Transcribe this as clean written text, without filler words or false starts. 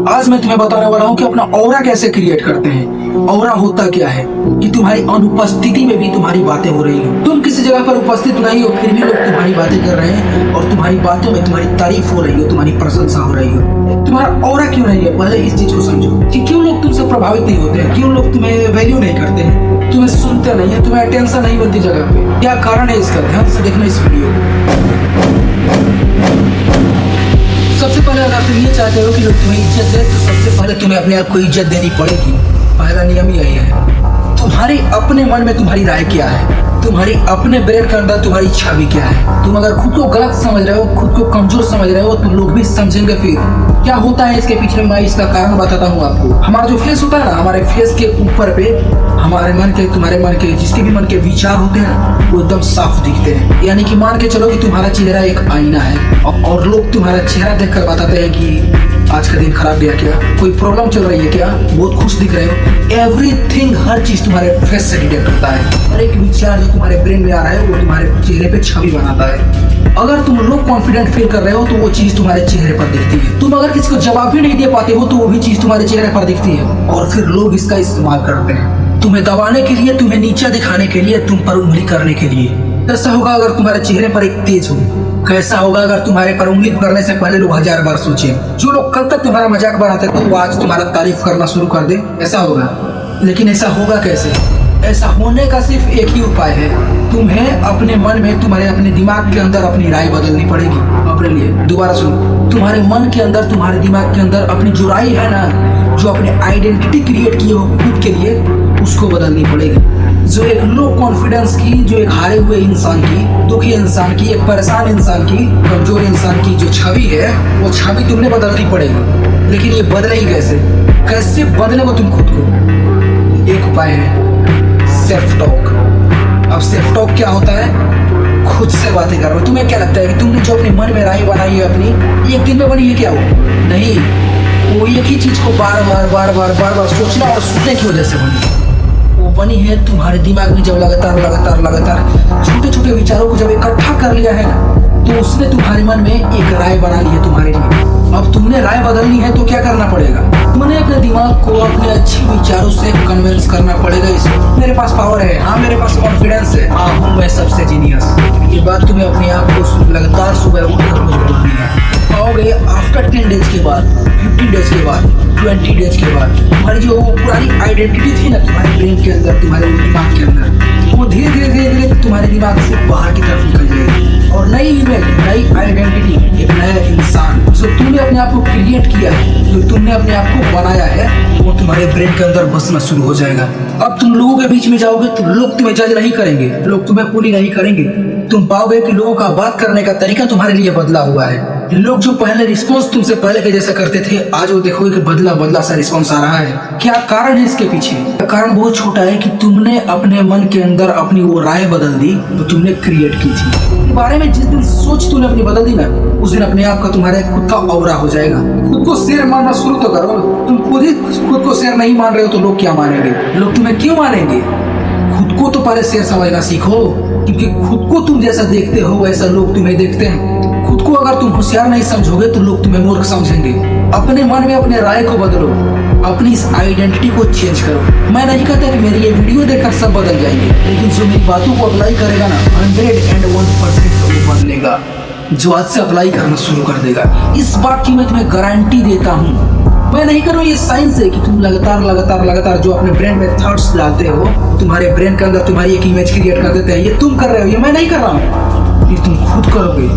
आज मैं तुम्हें बताने वाला हूँ कि अपना ऑरा कैसे क्रिएट करते हैं। ऑरा होता क्या है कि तुम्हारी अनुपस्थिति में भी तुम्हारी बातें हो रही हो, तुम किसी जगह पर उपस्थित नहीं हो फिर भी लोग तुम्हारी बातें कर रहे हैं और तुम्हारी बातों में तुम्हारी तारीफ हो रही हो, तुम्हारी प्रशंसा हो रही हो। तुम्हारा ऑरा क्यों नहीं है, पहले इस चीज को समझो कि क्यों लोग तुमसे प्रभावित नहीं होते हैं, क्यों लोग तुम्हें वैल्यू नहीं करते हैं, तुम्हें सुनते नहीं है, तुम्हें अटेंशन नहीं मिलती जगह पे। क्या कारण है इसका, ध्यान से देखना इस वीडियो को। सबसे पहले अगर तुम ये चाहते हो कि लोग तुम्हें इज्जत दे तो सबसे पहले तुम्हें अपने आप को इज्जत देनी पड़ेगी। पहला नियम यही है। तुम्हारे अपने मन में तुम्हारी राय क्या है, तुम्हारी अपने ब्रेन के अंदर तुम्हारी छवि क्या है। तुम अगर खुद को गलत समझ रहे हो, खुद को कमजोर समझ रहे हो तो लोग भी समझेंगे। फिर क्या होता है इसके पीछे, मैं इसका कारण बताता हूँ आपको। हमारा जो फेस होता है ना, हमारे फेस के ऊपर पे हमारे मन के, तुम्हारे मन के, जिसके भी मन के विचार होते हैं ना, वो एकदम साफ दिखते हैं। यानी कि मान के चलो कि तुम्हारा चेहरा एक आईना है और लोग तुम्हारा चेहरा देखकर बताते हैं कि आज का दिन खराब गया क्या, कोई प्रॉब्लम चल रही है क्या, बहुत खुश दिख रहे हो। एवरीथिंग, हर चीज तुम्हारे फेस से डिटेक्ट होता है। हर एक विचार जो तुम्हारे ब्रेन में आ रहा है वो तुम्हारे चेहरे पे छवि बनाता है। अगर तुम लो कॉन्फिडेंट फील कर रहे हो तो वो चीज तुम्हारे चेहरे पर दिखती है। तुम अगर किसी को जवाब भी नहीं दे पाते हो तो वो भी चीज तुम्हारे चेहरे पर दिखती है और फिर लोग इसका इस्तेमाल करते हैं तुम्हें दबाने के लिए, तुम्हें नीचा दिखाने के लिए, तुम पर उंगली करने के लिए। कैसा होगा अगर तुम्हारे चेहरे पर एक तेज हो, कैसा होगा अगर तुम्हारे पर उंगली करने से पहले लोग 1000 बार सोचे। जो लोग कल तक तुम्हारा मजाक बनाते थे वो आज तुम्हारा तारीफ करना शुरू कर दे, ऐसा होगा। लेकिन ऐसा होगा कैसे? ऐसा होने का सिर्फ एक ही उपाय है, तुम्हें अपने मन में, तुम्हारे अपने दिमाग के अंदर अपनी राय बदलनी पड़ेगी अपने लिए। दोबारा सुनो, तुम्हारे मन के अंदर, तुम्हारे दिमाग के अंदर अपनी जो राय है ना, जो अपने आइडेंटिटी क्रिएट की हो खुद के लिए, उसको बदलनी पड़ेगी। जो एक लो कॉन्फिडेंस की, जो एक हारे हुए इंसान की, दुखी इंसान की, एक परेशान इंसान की, कमजोर इंसान की जो छवि है, वो छवि तुमने बदलनी पड़ेगी। लेकिन ये बदलेगी कैसे? कैसे बदले वो तुम खुद को? एक उपाय है, सेल्फ टॉक। अब सेल्फ टॉक क्या होता है? खुद से बातें करो। तुम्हें क्या लगता है कि तुमने जो अपने मन में राय बनाई है अपनी, एक दिन में बनी है क्या? वो नहीं, वो एक ही चीज को बार बार सोचना और सुनने की वजह से बनी। वो बनी है तुम्हारे दिमाग में जब लगातार छोटे छोटे विचारों को जब इकट्ठा कर लिया है ना, तो उसने तुम्हारे मन में एक राय बना ली है तुम्हारे लिए। अब तुमने राय बदलनी है तो क्या करना पड़ेगा? तुमने अपने दिमाग को अपने अच्छे विचारों से कन्विंस करना पड़ेगा। इसमें मेरे पास पावर है, हाँ मेरे पास कॉन्फिडेंस है, हाँ हूँ मैं सबसे जीनियस। ये बात तुम्हें अपने आप को लगातार सुबह उठकर रोज बोलनी है। आओगे आफ्टर 10 डेज के बाद, 15 डेज के बाद, 20 डेज के बाद, तुम्हारी जो पुरानी आइडेंटिटी थी ना तुम्हारे ब्रेन के अंदर, तुम्हारे दिमाग के अंदर, वो धीरे धीरे तुम्हारे दिमाग से बाहर की तरफ निकल जाएगी और नई इमेज, नई आइडेंटिटी, एक नया इंसान जो तुमने अपने आप को क्रिएट किया है, जो तुमने अपने आप को बनाया है, वो तुम्हारे ब्रेन के अंदर बसना शुरू हो जाएगा। अब तुम लोगों के बीच में जाओगे तो लोग तुम्हें जज नहीं करेंगे, लोग तुम्हें बुली नहीं करेंगे। तुम पाओगे कि लोगों का बात करने का तरीका तुम्हारे लिए बदला हुआ है। लोग जो पहले रिस्पॉन्स तुमसे पहले के जैसा करते थे, आज वो देखोगे कि बदला सा रिस्पॉन्स आ रहा है। क्या कारण है इसके पीछे? कारण बहुत छोटा है कि तुमने अपने मन के अंदर अपनी वो राय बदल दी जो तुमने क्रिएट की थी। बारे में जिस दिन सोच तुमने अपनी बदल दी ना, उस दिन अपने आप का तुम्हारे खुद का ऑरा हो जाएगा। खुद को शेर मानना शुरू तो करो। तुम खुद को शेर नहीं मान रहे हो तो लोग क्या मानेंगे? लोग तुम्हें क्यों मानेंगे? खुद को तो पहले शेर समझना सीखो, क्योंकि खुद को तुम जैसा देखते हो वैसा लोग तुम्हें देखते हैं। खुद को अगर तुम होशियार नहीं समझोगे तो लोग तुम्हें मूर्ख समझेंगे। अपने मन में अपने राय को बदलो, अपनी इस आइडेंटिटी को चेंज करो। मैं नहीं कहता कि मेरी ये वीडियो देखकर सब बदल जाएंगे, लेकिन जो मेरी बातों को अप्लाई करेगा ना, 101% वो बदलेगा। जो आज से अप्लाई करना शुरू कर देगा, इस बात की मैं तुम्हें गारंटी देता हूँ। मैं नहीं कर रहा हूँ, ये साइंस है कि तुम लगातार जो अपने ब्रेन में थॉट्स डालते हो, तुम्हारे ब्रेन के अंदर तुम्हारी एक इमेज क्रिएट कर देते हैं, ये तुम कर रहे हो, ये मैं नहीं कर रहा हूँ, ये तुम खुद करोगे।